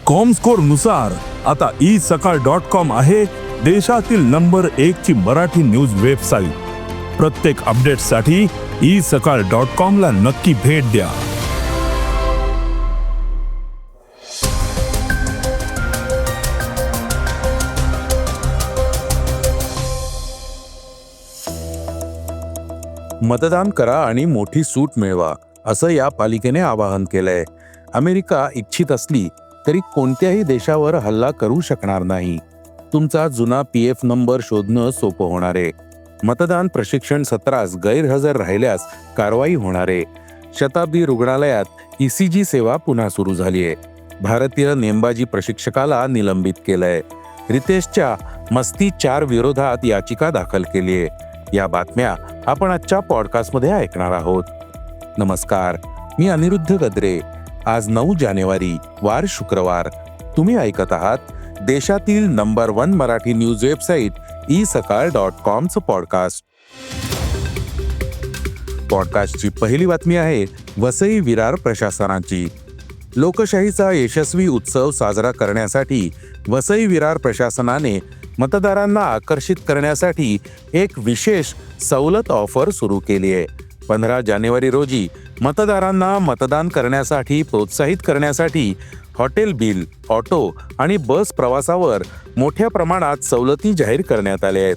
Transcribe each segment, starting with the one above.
Comscore नुसार आता isakal.com आहे देशातील नंबर 1 ची मराठी न्यूज वेबसाईट। प्रत्येक अपडेटसाठी isakal.com ला नक्की भेट द्या। मतदान करा आणि मोठी सूट मिळवा, असं या पालिकेने आवाहन केलंय। अमेरिका इच्छित असली तरी कोणत्याही देशावर हल्ला करू शकणार नाही। तुमचा जुना PF नंबर शोधणं सोपं होणार आहे। मतदान प्रशिक्षण सत्रास गैरहजर राहिल्यास कारवाई होणार आहे। शताब्दी रुग्णालयात ECG सेवा पुन्हा सुरू झाली आहे। भारतीय नेमबाजी प्रशिक्षकाला निलंबित केलंय। रितेशच्या मस्ती 4 विरोधात याचिका दाखल केली आहे। या बातम्या आपण आजच्या पॉडकास्टमध्ये ऐकणार आहोत। नमस्कार, मी अनिरुद्ध गद्रे। आज 9 जानेवारी वार शुक्रवार। तुम्ही ऐकत आहात देशातील number 1 Marathi news website isakal.com चं पॉडकास्ट। पॉडकास्टची पहिली बातमी आहे वसई विरार प्रशासनाची। लोकशाहीचा यशस्वी उत्सव साजरा करण्यासाठी वसई विरार प्रशासनाने मतदारांना आकर्षित करण्यासाठी एक विशेष सवलत ऑफर सुरू केली आहे। 15 जानेवारी रोजी मतदारांना मतदान करण्यासाठी प्रोत्साहित करण्यासाठी हॉटेल बिल, ऑटो आणि बस प्रवासावर मोठ्या प्रमाणात सवलती जाहीर करण्यात आल्या आहेत।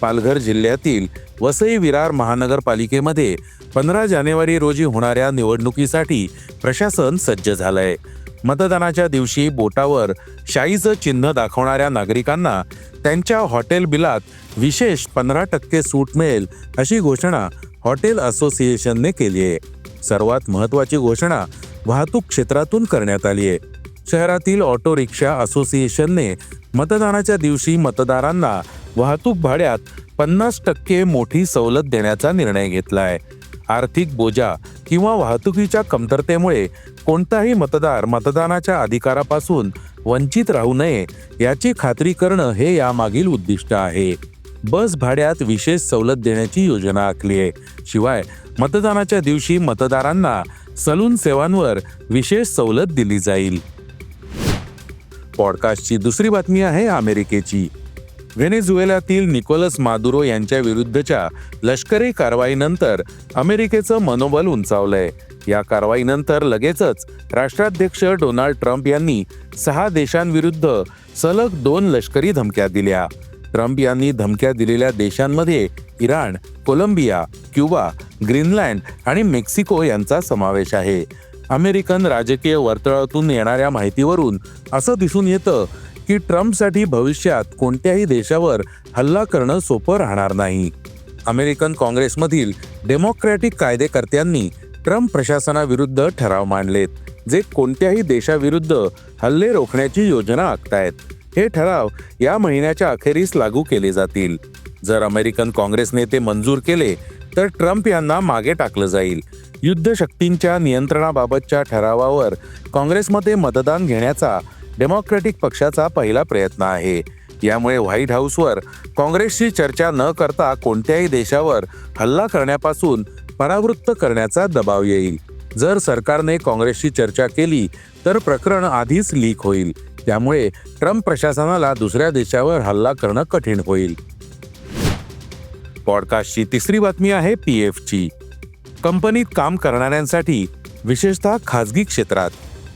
पालघर जिल्ह्यातील वसई विरार महानगरपालिकेमध्ये 15 जानेवारी रोजी होणाऱ्या निवडणुकीसाठी प्रशासन सज्ज झालंय। मतदानाच्या दिवशी बोटावर शाईचं चिन्ह दाखवणाऱ्या नागरिकांना त्यांच्या हॉटेल बिलात विशेष 15% सूट मिळेल, अशी घोषणा हॉटेल असोसिएशनने केली आहे। सर्वात महत्त्वाची घोषणा वाहतूक क्षेत्रातून करण्यात आली आहे। शहरातील ऑटो रिक्षा असोसिएशनने मतदानाच्या दिवशी मतदारांना वाहतूक भाड्यात 50% मोठी सवलत देण्याचा निर्णय घेतला आहे। आर्थिक बोजा किंवा वाहतुकीच्या कमतरतेमुळे कोणताही मतदार मतदानाच्या अधिकारापासून वंचित राहू नये याची खात्री करणं हे यामागील उद्दिष्ट आहे। बस भाड्यात विशेष सवलत देण्याची योजना आखली आहे। शिवाय मतदानाच्या दिवशी मतदारांना सलून सेवांवर विशेष सवलत दिली जाईल। पॉडकास्टची दुसरी बातमी आहे अमेरिकेची। व्हेनेझुएलातील निकोलस मादुरो यांच्या विरुद्धच्या लष्करी कारवाईनंतर अमेरिकेचं मनोबल उंचावलंय। या कारवाईनंतर लगेचच राष्ट्राध्यक्ष डोनाल्ड ट्रम्प यांनी 6 देशांविरुद्ध सलग 2 लष्करी धमक्या दिल्या। ट्रम्प यांनी धमक्या दिलेल्या देशांमध्ये इराण, कोलंबिया, क्युबा, ग्रीनलँड आणि मेक्सिको यांचा समावेश आहे। अमेरिकन राजकीय वर्तुळातून येणाऱ्या माहितीवरून असं दिसून येतं की ट्रम्पसाठी भविष्यात कोणत्याही देशावर हल्ला करणं सोपं राहणार नाही। अमेरिकन काँग्रेसमधील डेमोक्रॅटिक कायदेकर्त्यांनी ट्रम्प प्रशासनाविरुद्ध ठराव मांडलेत, जे कोणत्याही देशाविरुद्ध हल्ले रोखण्याची योजना आखतायत। हे ठराव या महिन्याच्या अखेरीस लागू केले जातील। जर अमेरिकन काँग्रेसने ते मंजूर केले तर ट्रम्प यांना मागे टाकलं जाईल। युद्धशक्तींच्या नियंत्रणाबाबतच्या ठरावावर काँग्रेसमध्ये मतदान घेण्याचा डेमोक्रॅटिक पक्षाचा पहिला प्रयत्न आहे। यामुळे व्हाईट हाऊसवर काँग्रेसशी चर्चा न करता कोणत्याही देशावर हल्ला करण्यापासून परावृत्त करण्याचा दबाव येईल। जर सरकारने काँग्रेसशी चर्चा केली तर प्रकरण आधीच लीक होईल। त्यामुळे ट्रम्प प्रशासनाला दुसऱ्या देशावर हल्ला करणं कठीण होईल। पॉडकास्टची तिसरी बातमी आहे PFची। कंपनीत काम करणाऱ्यांसाठी, विशेषतः खाजगी क्षेत्रात,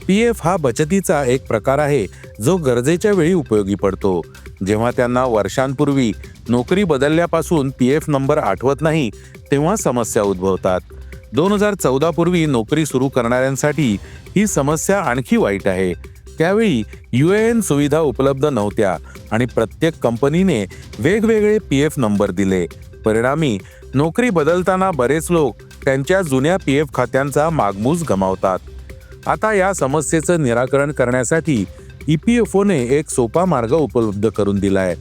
PF हा बचतीचा एक प्रकार आहे जो गरजेच्या वेळी उपयोगी पडतो। जेव्हा त्यांना वर्षांपूर्वी नोकरी बदलल्यापासून PF नंबर आठवत नाही तेव्हा समस्या उद्भवतात। 2014 पूर्वी नोकरी सुरू करणाऱ्यांसाठी ही समस्या आणखी वाईट आहे। त्यावेळी UAN सुविधा उपलब्ध नव्हत्या आणि प्रत्येक कंपनीने वेगवेगळे PF नंबर दिले। परिणामी नोकरी बदलताना बरेच लोक त्यांच्या जुन्या PF खात्यांचा मागमूस गमावतात। आता या समस्येचं निराकरण करण्यासाठी EPFOने एक सोपा मार्ग उपलब्ध करून दिलाय।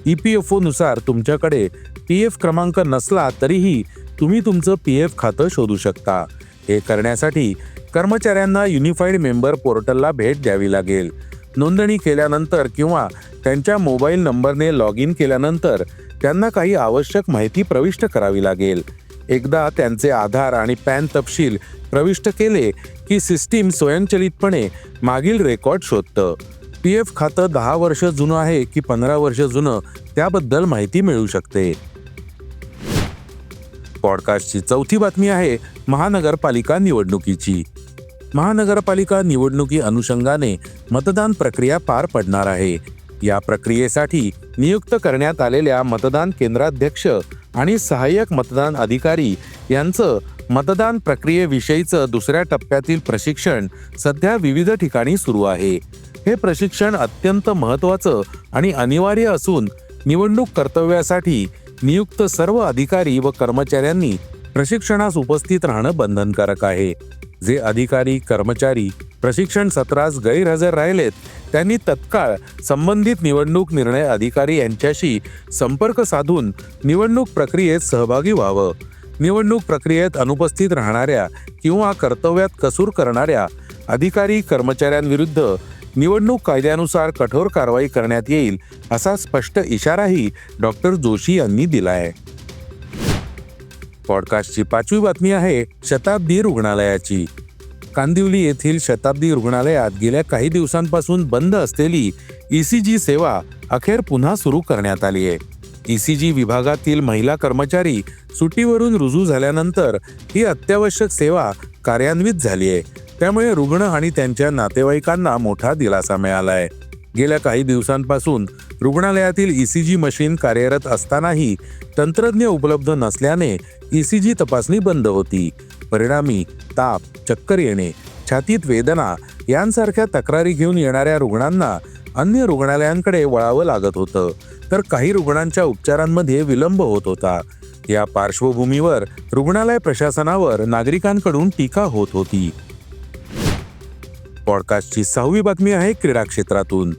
EPFO नुसार तुमच्याकडे PF क्रमांक नसला तरीही तुम्ही तुमचं PF खातं शोधू शकता। हे करण्यासाठी कर्मचाऱ्यांना युनिफाईड मेंबर पोर्टलला भेट द्यावी लागेल। नोंदणी केल्यानंतर किंवा त्यांच्या मोबाईल नंबरने लॉग इन केल्यानंतर त्यांना काही आवश्यक माहिती प्रविष्ट करावी लागेल। एकदा त्यांचे आधार आणि पॅन तपशील प्रविष्ट केले की सिस्टीम स्वयंचलितपणे मागील रेकॉर्ड शोधतं. PF खातं 10 वर्ष जुनं आहे की 15 वर्ष जुनं त्याबद्दल माहिती मिळू शकते. पॉडकास्टची चौथी बातमी आहे महानगरपालिका निवडणुकीची. महानगरपालिका निवडणुकी अनुषंगाने मतदान प्रक्रिया पार पडणार आहे. या प्रक्रियेसाठी नियुक्त करण्यात आलेल्या मतदान केंद्राध्यक्ष आणि सहाय्यक मतदान अधिकारी यांचं मतदान प्रक्रियेविषयीचं दुसऱ्या टप्प्यातील प्रशिक्षण सध्या विविध ठिकाणी सुरू आहे. हे प्रशिक्षण अत्यंत महत्त्वाचं आणि अनिवार्य असून निवडणूक कर्तव्यासाठी नियुक्त सर्व अधिकारी व कर्मचाऱ्यांनी प्रशिक्षणास उपस्थित राहणं बंधनकारक आहे. जे अधिकारी कर्मचारी प्रशिक्षण सत्रास गैरहजर राहिलेत त्यांनी तत्काळ संबंधित निवडणूक निर्णय अधिकारी यांच्याशी संपर्क साधून निवडणूक प्रक्रियेत सहभागी व्हावं. निवडणूक प्रक्रियेत अनुपस्थित राहणाऱ्या किंवा कर्तव्यात कसूर करणाऱ्या अधिकारी कर्मचाऱ्यांविरुद्ध निवडणूक कायद्यानुसार कठोर कारवाई करण्यात येईल असा स्पष्ट इशाराही डॉक्टर जोशी यांनी दिलाय. पॉडकास्टची पाचवी बातमी आहे शताब्दी रुग्णालयाची. कांदिवली येथील शताब्दी रुग्णालयात गेल्या काही दिवसांपासून बंद असलेली ECG सेवा अखेर पुन्हा सुरू करण्यात आली आहे. ECG विभागातील महिला कर्मचारी सुट्टीवरून रुजू झाल्यानंतर ही अत्यावश्यक सेवा कार्यान्वित झाली आहे. त्यामुळे रुग्ण आणि त्यांच्या नातेवाईकांना मोठा दिलासा मिळाला आहे. गेल्या काही दिवसांपासून रुग्णालयातील ECG मशीन कार्यरत असतानाही तंत्रज्ञ उपलब्ध नसल्याने ECG तपासणी बंद होती. परिणामी ताप, चक्कर येणे, छातीत वेदना यांसारख्या तक्रारी घेऊन येणाऱ्या रुग्णांना अन्य रुग्णालयांकडे वळावं लागत होतं, तर काही रुग्णांच्या उपचारांमध्ये विलंब होत होता. या पार्श्वभूमीवर रुग्णालय प्रशासनावर नागरिकांकडून टीका होत होती. पॉडकास्टची 6वी बातमी आहे क्रीडा क्षेत्रातून.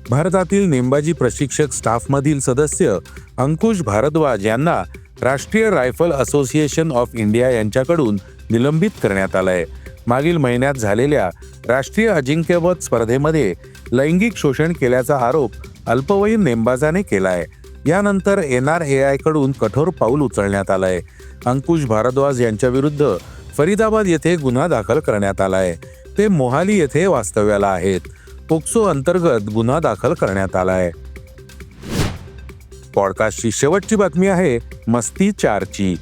भारतातील नेमबाजी प्रशिक्षक स्टाफमधील सदस्य अंकुश भारद्वाज यांना राष्ट्रीय रायफल असोसिएशन ऑफ इंडिया यांच्याकडून निलंबित करण्यात आलंय. मागील महिन्यात झालेल्या राष्ट्रीय अजिंक्यपद स्पर्धेमध्ये लैंगिक शोषण केल्याचा आरोप अल्पवयीन नेमबाजाने केलाय. यानंतर NRAI कडून कठोर पाऊल उचलण्यात आलंय. अंकुश भारद्वाज यांच्या विरुद्ध फरीदाबाद येथे गुन्हा दाखल करण्यात आलाय. ते मोहाली येथे वास्तव्याला आहेत. पोक्सो अंतर्गत गुन्हा दाखल करण्यात आलाय. पॉडकास्टची शेवटची बातमी आहे मस्ती 4ची.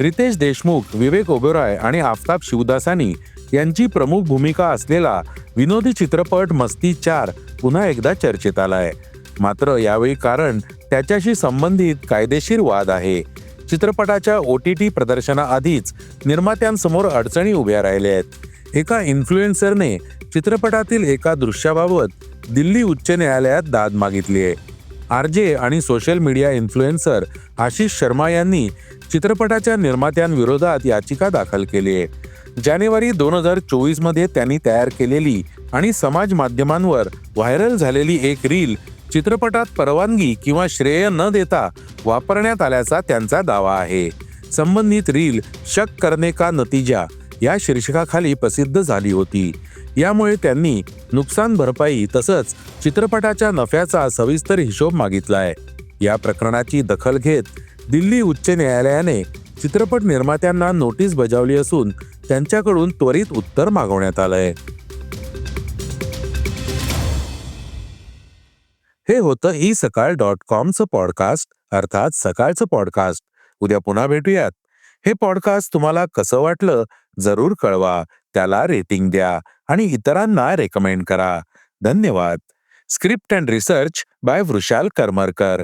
रितेश देशमुख, विवेक ओबेरॉय आणि आफताब शिवदासानी यांची प्रमुख भूमिका असलेला विनोदी चित्रपट मस्ती 4 पुन्हा एकदा चर्चेत आलाय. मात्र यावेळी कारण त्याच्याशी संबंधित कायदेशीर वाद आहे. चित्रपटाच्या OTT प्रदर्शनाआधीच निर्मात्यांसमोर अडचणी उभ्या राहिल्या आहेत. एका इन्फ्लुएन्सरने चित्रपटातील एका दृश्याबाबत दिल्ली उच्च न्यायालयात दाद मागितली आहे. RJ आणि social media influencer Ashish Sharma यांनी चित्रपटाच्या निर्मात्यांविरोधात याचिका दाखल केली आहे. जानेवारी 2024 मध्ये त्यांनी तयार केलेली आणि समाज माध्यमांवर व्हायरल झालेली एक रील चित्रपटात परवानगी किंवा श्रेय न देता वापरण्यात आल्याचा त्यांचा दावा आहे. संबंधित रील शक करने का नतीजा या शीर्षकाखाली प्रसिद्ध झाली होती. यामुळे त्यांनी नुकसान भरपाई तसंच चित्रपटाच्या नफ्याचा सविस्तर हिशोब मागितलाय. या प्रकरणाची दखल घेत दिल्ली उच्च न्यायालयाने चित्रपट निर्मात्यांना नोटीस बजावली असून त्यांच्याकडून त्वरित उत्तर मागवण्यात आलंय. हे होतं isakal.comचं पॉडकास्ट, अर्थात सकाळचं पॉडकास्ट. उद्या पुन्हा भेटूयात. हे पॉडकास्ट तुम्हाला कसं वाटलं जरूर कळवा. त्याला रेटिंग द्या आणि इतरांना रेकमेंड करा. धन्यवाद. Script and research by Vrushal Karmarkar.